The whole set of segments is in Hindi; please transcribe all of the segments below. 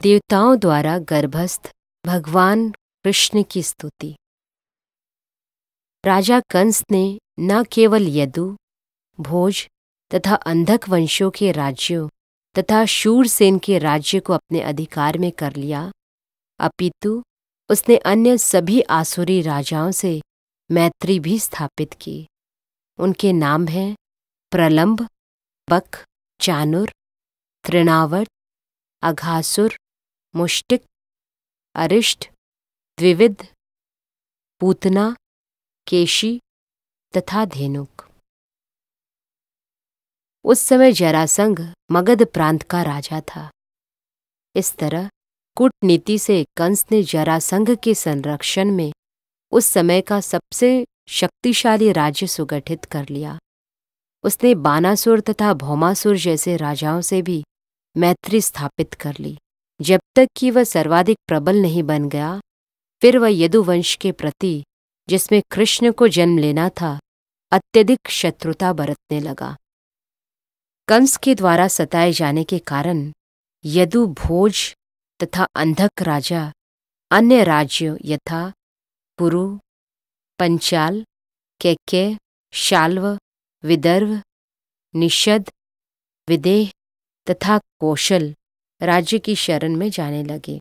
देवताओं द्वारा गर्भस्थ भगवान कृष्ण की स्तुति। राजा कंस ने न केवल यदु, भोज तथा अंधक वंशों के राज्यों तथा शूरसेन के राज्य को अपने अधिकार में कर लिया, अपितु उसने अन्य सभी आसुरी राजाओं से मैत्री भी स्थापित की। उनके नाम हैं प्रलंब, बक, चानुर, तृणावर्त, अघासुर, मुष्टिक, अरिष्ट, द्विविद, पूतना, केशी तथा धेनुक। उस समय जरासंध मगध प्रांत का राजा था। इस तरह कूटनीति से कंस ने जरासंध के संरक्षण में उस समय का सबसे शक्तिशाली राज्य सुगठित कर लिया। उसने बानासुर तथा भौमासुर जैसे राजाओं से भी मैत्री स्थापित कर ली, जब तक कि वह सर्वाधिक प्रबल नहीं बन गया। फिर वह यदुवंश के प्रति, जिसमें कृष्ण को जन्म लेना था, अत्यधिक शत्रुता बरतने लगा। कंस के द्वारा सताए जाने के कारण यदु, भोज तथा अंधक राजा अन्य राज्यों यथा कुरु, पंचाल, कैकेय, शाल्व, विदर्भ, निषद, विदेह तथा कौशल राज्य की शरण में जाने लगे।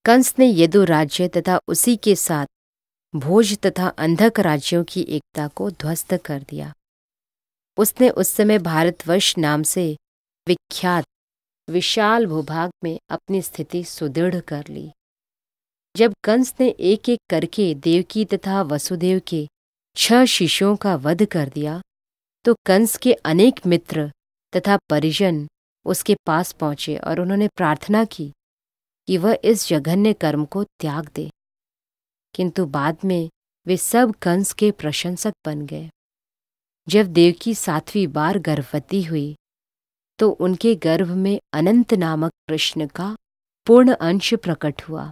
कंस ने यदु राज्य तथा उसी के साथ भोज तथा अंधक राज्यों की एकता को ध्वस्त कर दिया। उसने उस समय भारतवर्ष नाम से विख्यात विशाल भूभाग में अपनी स्थिति सुदृढ़ कर ली। जब कंस ने एक एक करके देवकी तथा वसुदेव के 6 शिशुओं का वध कर दिया, तो कंस के अनेक मित्र तथा परिजन उसके पास पहुंचे और उन्होंने प्रार्थना की कि वह इस जघन्य कर्म को त्याग दे। किंतु बाद में वे सब कंस के प्रशंसक बन गए। जब देवकी 7वीं बार गर्भवती हुई, तो उनके गर्भ में अनंत नामक कृष्ण का पूर्ण अंश प्रकट हुआ।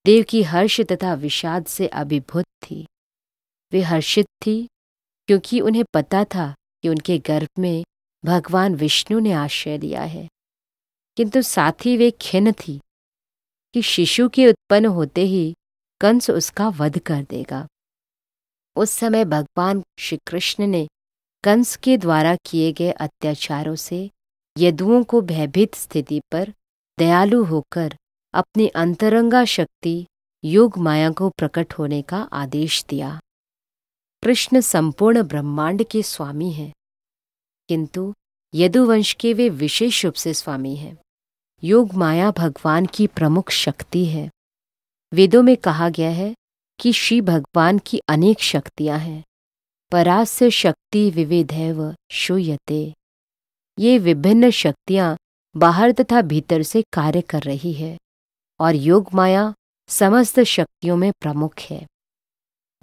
देवकी हर्ष तथा विषाद से अभिभूत थी। वे हर्षित थी क्योंकि उन्हें पता था कि उनके गर्भ में भगवान विष्णु ने आश्रय लिया है, किंतु साथ ही वे खिन्न थी कि शिशु के उत्पन्न होते ही कंस उसका वध कर देगा। उस समय भगवान श्री कृष्ण ने कंस के द्वारा किए गए अत्याचारों से यदुओं को भयभीत स्थिति पर दयालु होकर अपनी अंतरंगा शक्ति योग माया को प्रकट होने का आदेश दिया। कृष्ण संपूर्ण ब्रह्मांड के स्वामी हैं, किंतु यदुवंश के वे विशेष रूप से स्वामी हैं। योग माया भगवान की प्रमुख शक्ति है। वेदों में कहा गया है कि श्री भगवान की अनेक शक्तियां हैं। परास्य शक्ति विविधैव श्रूयते। ये विभिन्न शक्तियां बाहर तथा भीतर से कार्य कर रही है और योग माया समस्त शक्तियों में प्रमुख है।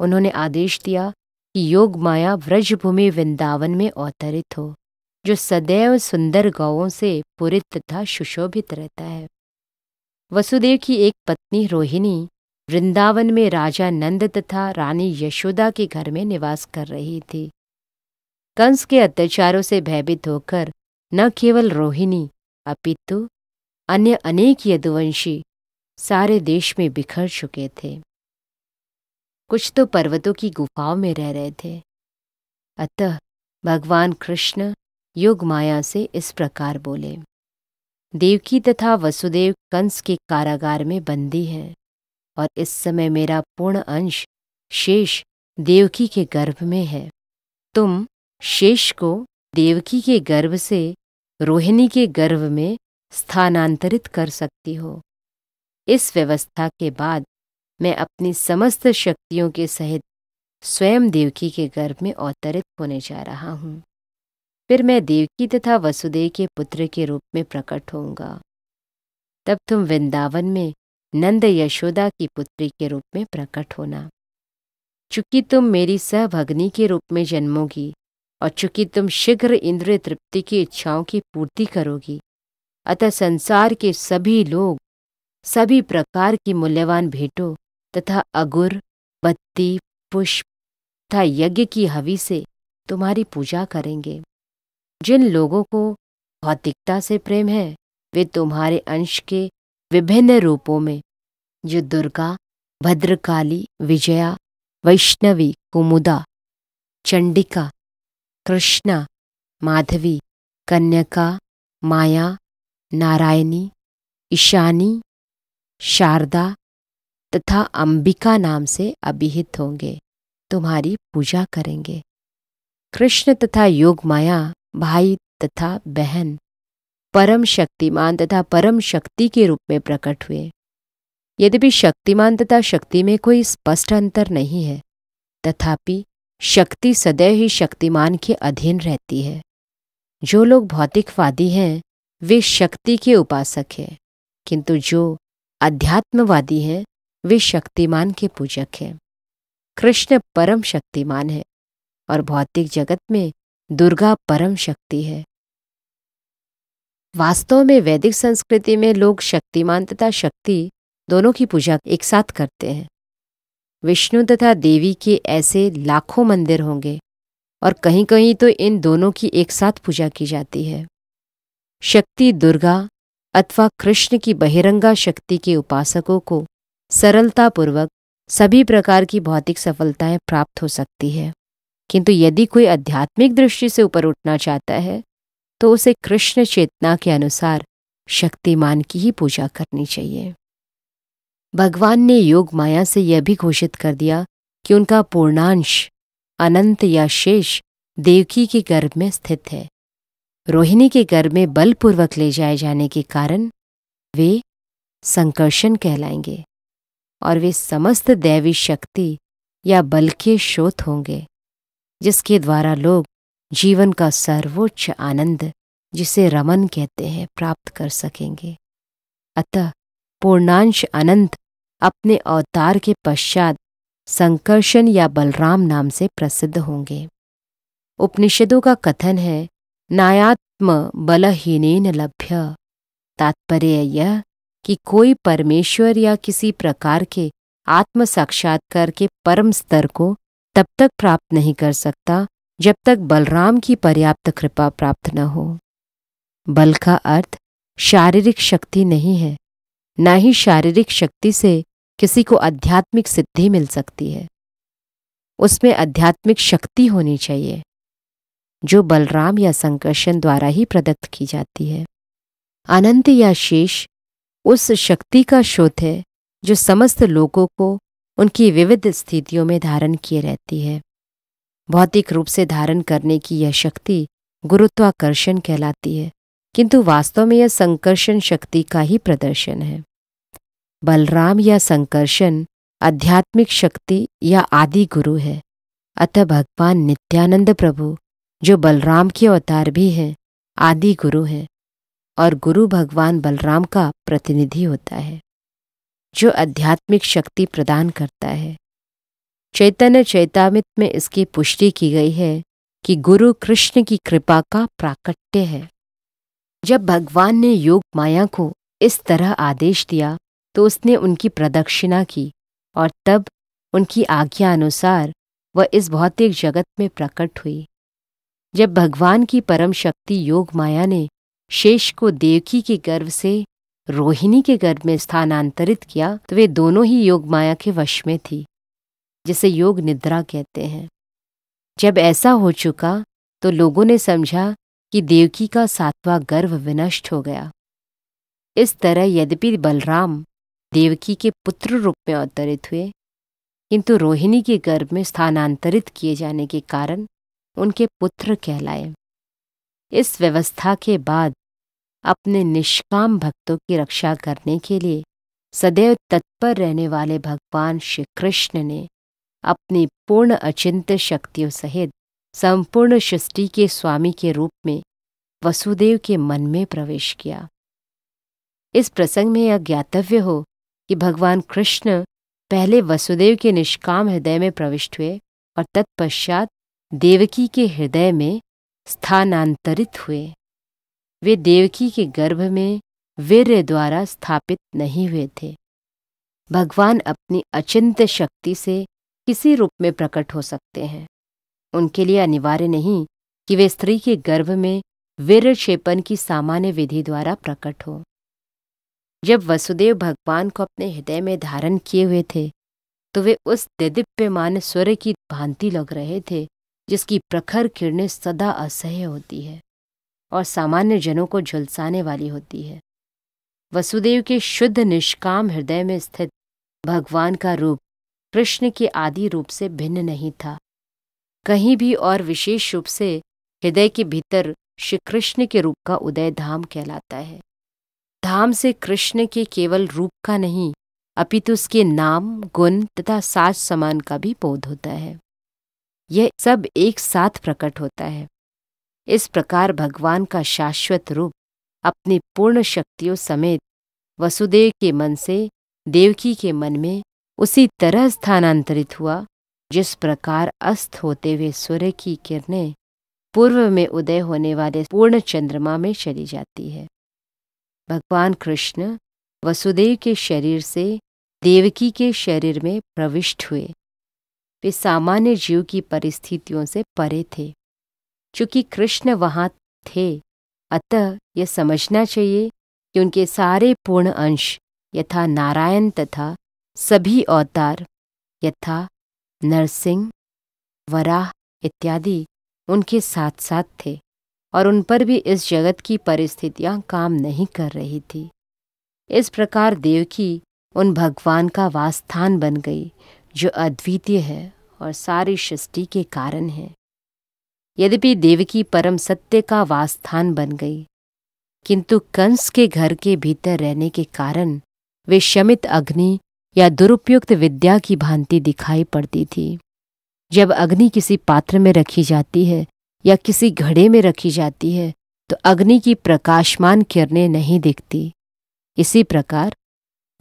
उन्होंने आदेश दिया कि योग माया व्रजभूमि वृंदावन में अवतरित हो, जो सदैव सुंदर गौओं से पूरित तथा सुशोभित रहता है। वसुदेव की एक पत्नी रोहिणी वृंदावन में राजा नंद तथा रानी यशोदा के घर में निवास कर रही थी। कंस के अत्याचारों से भयभीत होकर न केवल रोहिणी अपितु अन्य अनेक यदुवंशी सारे देश में बिखर चुके थे। कुछ तो पर्वतों की गुफाओं में रह रहे थे। अतः भगवान कृष्ण योग माया से इस प्रकार बोले, देवकी तथा वसुदेव कंस के कारागार में बंदी हैं और इस समय मेरा पूर्ण अंश शेष देवकी के गर्भ में है। तुम शेष को देवकी के गर्भ से रोहिणी के गर्भ में स्थानांतरित कर सकती हो। इस व्यवस्था के बाद मैं अपनी समस्त शक्तियों के सहित स्वयं देवकी के गर्भ में अवतरित होने जा रहा हूँ। फिर मैं देवकी तथा वसुदेव के पुत्र के रूप में प्रकट होऊंगा। तब तुम वृंदावन में नंद यशोदा की पुत्री के रूप में प्रकट होना। चूंकि तुम मेरी सहभगिनी के रूप में जन्मोगी और चूंकि तुम शीघ्र इंद्रिय तृप्ति की इच्छाओं की पूर्ति करोगी, अतः संसार के सभी लोग सभी प्रकार की मूल्यवान भेंटों तथा अगुर, बत्ती, पुष्प तथा यज्ञ की हवि से तुम्हारी पूजा करेंगे। जिन लोगों को भौतिकता से प्रेम है, वे तुम्हारे अंश के विभिन्न रूपों में, जो दुर्गा, भद्रकाली, विजया, वैष्णवी, कुमुदा, चंडिका, कृष्णा, माधवी, कन्यका, माया, नारायणी, ईशानी, शारदा तथा अंबिका नाम से अभिहित होंगे, तुम्हारी पूजा करेंगे। कृष्ण तथा योग माया भाई तथा बहन, परम शक्तिमान तथा परम शक्ति के रूप में प्रकट हुए। यद्यपि शक्तिमान तथा शक्ति में कोई स्पष्ट अंतर नहीं है, तथापि शक्ति सदैव ही शक्तिमान के अधीन रहती है। जो लोग भौतिकवादी हैं वे शक्ति के उपासक हैं, किंतु जो अध्यात्मवादी हैं वे शक्तिमान के पूजक हैं। कृष्ण परम शक्तिमान है और भौतिक जगत में दुर्गा परम शक्ति है। वास्तव में वैदिक संस्कृति में लोग शक्तिमान तथा शक्ति दोनों की पूजा एक साथ करते हैं। विष्णु तथा देवी के ऐसे लाखों मंदिर होंगे और कहीं कहीं तो इन दोनों की एक साथ पूजा की जाती है। शक्ति दुर्गा अथवा कृष्ण की बहिरंगा शक्ति के उपासकों को सरलतापूर्वक सभी प्रकार की भौतिक सफलताएं प्राप्त हो सकती है, किंतु यदि कोई आध्यात्मिक दृष्टि से ऊपर उठना चाहता है तो उसे कृष्ण चेतना के अनुसार शक्तिमान की ही पूजा करनी चाहिए। भगवान ने योग माया से यह भी घोषित कर दिया कि उनका पूर्णांश अनंत या शेष देवकी के गर्भ में स्थित है। रोहिणी के गर्भ में बलपूर्वक ले जाए जाने के कारण वे संकर्षण कहलाएंगे और वे समस्त दैवी शक्ति या बल के स्रोत होंगे, जिसके द्वारा लोग जीवन का सर्वोच्च आनंद, जिसे रमन कहते हैं, प्राप्त कर सकेंगे। अतः पूर्णांश अनंत अपने अवतार के पश्चात संकर्षण या बलराम नाम से प्रसिद्ध होंगे। उपनिषदों का कथन है, नायात्म बलहीनेन लभ्य। तात्पर्य यह कि कोई परमेश्वर या किसी प्रकार के आत्म साक्षात्कार के परम स्तर को तब तक प्राप्त नहीं कर सकता जब तक बलराम की पर्याप्त कृपा प्राप्त न हो। बल का अर्थ शारीरिक शक्ति नहीं है, न ही शारीरिक शक्ति से किसी को आध्यात्मिक सिद्धि मिल सकती है। उसमें आध्यात्मिक शक्ति होनी चाहिए, जो बलराम या संकर्षण द्वारा ही प्रदत्त की जाती है। अनंत या शेष उस शक्ति का स्रोत है जो समस्त लोगों को उनकी विविध स्थितियों में धारण किए रहती है। भौतिक रूप से धारण करने की यह शक्ति गुरुत्वाकर्षण कहलाती है, किंतु वास्तव में यह संकर्षण शक्ति का ही प्रदर्शन है। बलराम या संकर्षण आध्यात्मिक शक्ति या आदि गुरु है। अतः भगवान नित्यानंद प्रभु, जो बलराम के अवतार भी हैं, आदि गुरु हैं और गुरु भगवान बलराम का प्रतिनिधि होता है, जो आध्यात्मिक शक्ति प्रदान करता है। चैतन्य चैतामृत में इसकी पुष्टि की गई है कि गुरु कृष्ण की कृपा का प्राकट्य है। जब भगवान ने योग माया को इस तरह आदेश दिया तो उसने उनकी प्रदक्षिणा की और तब उनकी आज्ञा अनुसार वह इस भौतिक जगत में प्रकट हुई। जब भगवान की परम शक्ति योग माया ने शेष को देवकी के गर्भ से रोहिणी के गर्भ में स्थानांतरित किया तो वे दोनों ही योग माया के वश में थी, जिसे योग निद्रा कहते हैं। जब ऐसा हो चुका तो लोगों ने समझा कि देवकी का 7वां गर्भ विनष्ट हो गया। इस तरह यद्यपि बलराम देवकी के पुत्र रूप में अवतरित हुए, किंतु रोहिणी के गर्भ में स्थानांतरित किए जाने के कारण उनके पुत्र कहलाए। इस व्यवस्था के बाद अपने निष्काम भक्तों की रक्षा करने के लिए सदैव तत्पर रहने वाले भगवान श्री कृष्ण ने अपनी पूर्ण अचिंत्य शक्तियों सहित संपूर्ण सृष्टि के स्वामी के रूप में वसुदेव के मन में प्रवेश किया। इस प्रसंग में यह ज्ञातव्य हो कि भगवान कृष्ण पहले वसुदेव के निष्काम हृदय में प्रविष्ट हुए और तत्पश्चात देवकी के हृदय में स्थानांतरित हुए। वे देवकी के गर्भ में वीर्य द्वारा स्थापित नहीं हुए थे। भगवान अपनी अचिंत्य शक्ति से किसी रूप में प्रकट हो सकते हैं। उनके लिए अनिवार्य नहीं कि वे स्त्री के गर्भ में वीर्यक्षेपण की सामान्य विधि द्वारा प्रकट हो। जब वसुदेव भगवान को अपने हृदय में धारण किए हुए थे तो वे उस देदीप्यमान सूर्य की भांति लग रहे थे जिसकी प्रखर किरणें सदा असह्य होती है और सामान्य जनों को झुलसाने वाली होती है। वसुदेव के शुद्ध निष्काम हृदय में स्थित भगवान का रूप कृष्ण के आदि रूप से भिन्न नहीं था। कहीं भी और विशेष रूप से हृदय के भीतर श्री कृष्ण के रूप का उदय धाम कहलाता है। धाम से कृष्ण के केवल रूप का नहीं अपितु उसके नाम, गुण तथा साज समान का भी बोध होता है। यह सब एक साथ प्रकट होता है। इस प्रकार भगवान का शाश्वत रूप अपनी पूर्ण शक्तियों समेत वसुदेव के मन से देवकी के मन में उसी तरह स्थानांतरित हुआ जिस प्रकार अस्त होते हुए सूर्य की किरणें पूर्व में उदय होने वाले पूर्ण चंद्रमा में चली जाती है। भगवान कृष्ण वसुदेव के शरीर से देवकी के शरीर में प्रविष्ट हुए। वे सामान्य जीव की परिस्थितियों से परे थे। चूंकि कृष्ण वहाँ थे, अतः यह समझना चाहिए कि उनके सारे पूर्ण अंश यथा नारायण तथा सभी अवतार यथा नरसिंह, वराह इत्यादि उनके साथ साथ थे और उन पर भी इस जगत की परिस्थितियां काम नहीं कर रही थी। इस प्रकार देवकी उन भगवान का वासस्थान बन गई जो अद्वितीय है और सारी सृष्टि के कारण है। यद्यपि देवकी परम सत्य का वासस्थान बन गई, किंतु कंस के घर के भीतर रहने के कारण वे शमित अग्नि या दुरुपयुक्त विद्या की भांति दिखाई पड़ती थी। जब अग्नि किसी पात्र में रखी जाती है या किसी घड़े में रखी जाती है तो अग्नि की प्रकाशमान किरणें नहीं दिखती। इसी प्रकार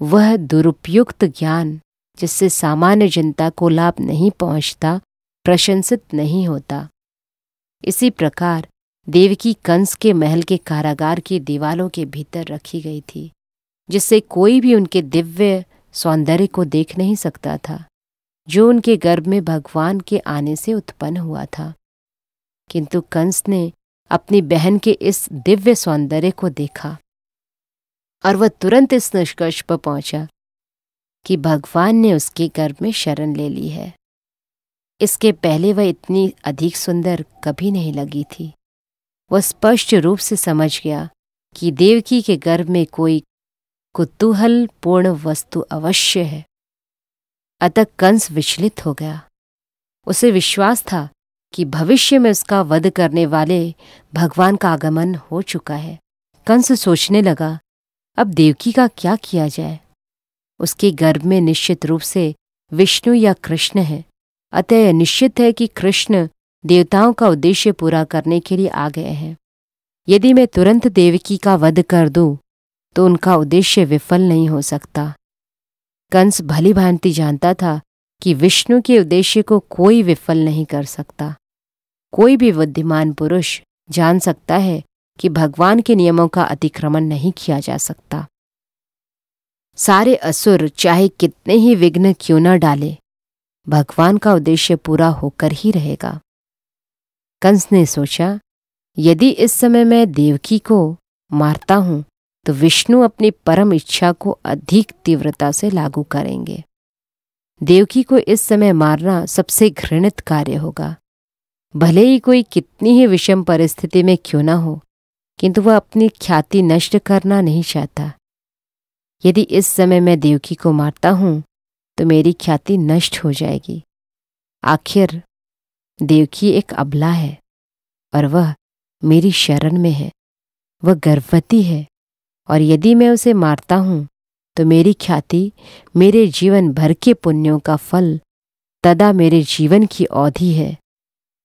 वह दुरुपयुक्त ज्ञान जिससे सामान्य जनता को लाभ नहीं पहुंचता प्रशंसित नहीं होता। इसी प्रकार देवकी कंस के महल के कारागार की दीवालों के भीतर रखी गई थी, जिससे कोई भी उनके दिव्य सौंदर्य को देख नहीं सकता था जो उनके गर्भ में भगवान के आने से उत्पन्न हुआ था। किंतु कंस ने अपनी बहन के इस दिव्य सौंदर्य को देखा और वह तुरंत इस निष्कर्ष पर पहुंचा कि भगवान ने उसके गर्भ में शरण ले ली है। इसके पहले वह इतनी अधिक सुंदर कभी नहीं लगी थी। वह स्पष्ट रूप से समझ गया कि देवकी के गर्भ में कोई कुतूहल पूर्ण वस्तु अवश्य है। अतः कंस विचलित हो गया। उसे विश्वास था कि भविष्य में उसका वध करने वाले भगवान का आगमन हो चुका है। कंस सोचने लगा, अब देवकी का क्या किया जाए। उसके गर्भ में निश्चित रूप से विष्णु या कृष्ण है, अतः यह निश्चित है कि कृष्ण देवताओं का उद्देश्य पूरा करने के लिए आ गए हैं। यदि मैं तुरंत देवकी का वध कर दूं तो उनका उद्देश्य विफल नहीं हो सकता। कंस भली भांति जानता था कि विष्णु के उद्देश्य को कोई विफल नहीं कर सकता। कोई भी बुद्धिमान पुरुष जान सकता है कि भगवान के नियमों का अतिक्रमण नहीं किया जा सकता। सारे असुर चाहे कितने ही विघ्न क्यों न डाले, भगवान का उद्देश्य पूरा होकर ही रहेगा। कंस ने सोचा, यदि इस समय मैं देवकी को मारता हूं तो विष्णु अपनी परम इच्छा को अधिक तीव्रता से लागू करेंगे। देवकी को इस समय मारना सबसे घृणित कार्य होगा। भले ही कोई कितनी ही विषम परिस्थिति में क्यों न हो, किंतु वह अपनी ख्याति नष्ट करना नहीं चाहता। यदि इस समय मैं देवकी को मारता हूं तो मेरी ख्याति नष्ट हो जाएगी। आखिर देवकी एक अबला है और वह मेरी शरण में है। वह गर्भवती है और यदि मैं उसे मारता हूं तो मेरी ख्याति मेरे जीवन भर के पुण्यों का फल तदा मेरे जीवन की अवधि है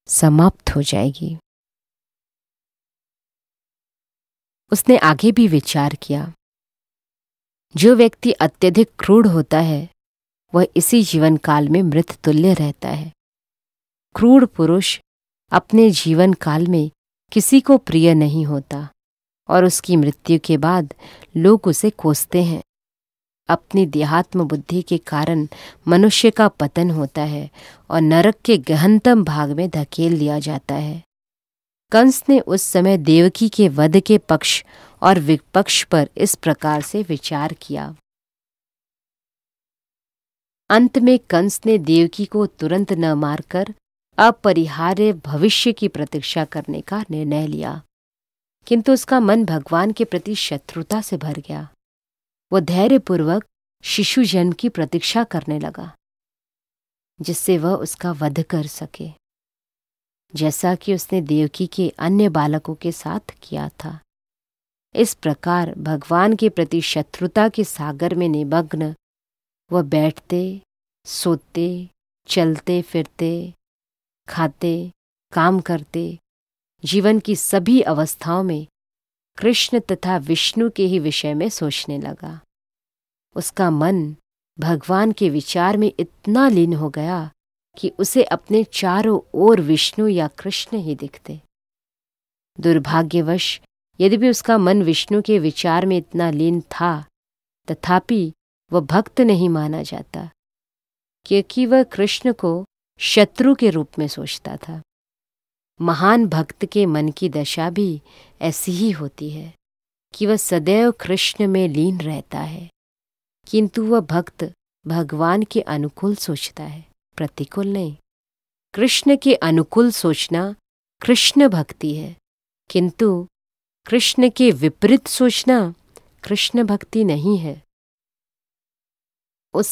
समाप्त हो जाएगी। उसने आगे भी विचार किया, जो व्यक्ति अत्यधिक क्रूर होता है वह इसी जीवन काल में मृत तुल्य रहता है। क्रूर पुरुष अपने जीवन काल में किसी को प्रिय नहीं होता और उसकी मृत्यु के बाद लोग उसे कोसते हैं। अपनी देहात्म बुद्धि के कारण मनुष्य का पतन होता है और नरक के गहनतम भाग में धकेल दिया जाता है। कंस ने उस समय देवकी के वध के पक्ष और विपक्ष पर इस प्रकार से विचार किया। अंत में कंस ने देवकी को तुरंत न मारकर अपरिहार्य भविष्य की प्रतीक्षा करने का निर्णय लिया, किंतु उसका मन भगवान के प्रति शत्रुता से भर गया। वह धैर्यपूर्वक शिशु जन्म की प्रतीक्षा करने लगा, जिससे वह उसका वध कर सके, जैसा कि उसने देवकी के अन्य बालकों के साथ किया था। इस प्रकार भगवान के प्रति शत्रुता के सागर में निमग्न वह बैठते, सोते, चलते फिरते, खाते, काम करते, जीवन की सभी अवस्थाओं में कृष्ण तथा विष्णु के ही विषय में सोचने लगा। उसका मन भगवान के विचार में इतना लीन हो गया कि उसे अपने चारों ओर विष्णु या कृष्ण ही दिखते। दुर्भाग्यवश यद्यपि उसका मन विष्णु के विचार में इतना लीन था, तथापि वह भक्त नहीं माना जाता, क्योंकि वह कृष्ण को शत्रु के रूप में सोचता था। महान भक्त के मन की दशा भी ऐसी ही होती है कि वह सदैव कृष्ण में लीन रहता है, किंतु वह भक्त भगवान के अनुकूल सोचता है, प्रतिकूल नहीं। कृष्ण के अनुकूल सोचना कृष्ण भक्ति है, किंतु कृष्ण के विपरीत सोचना कृष्ण भक्ति नहीं है। उस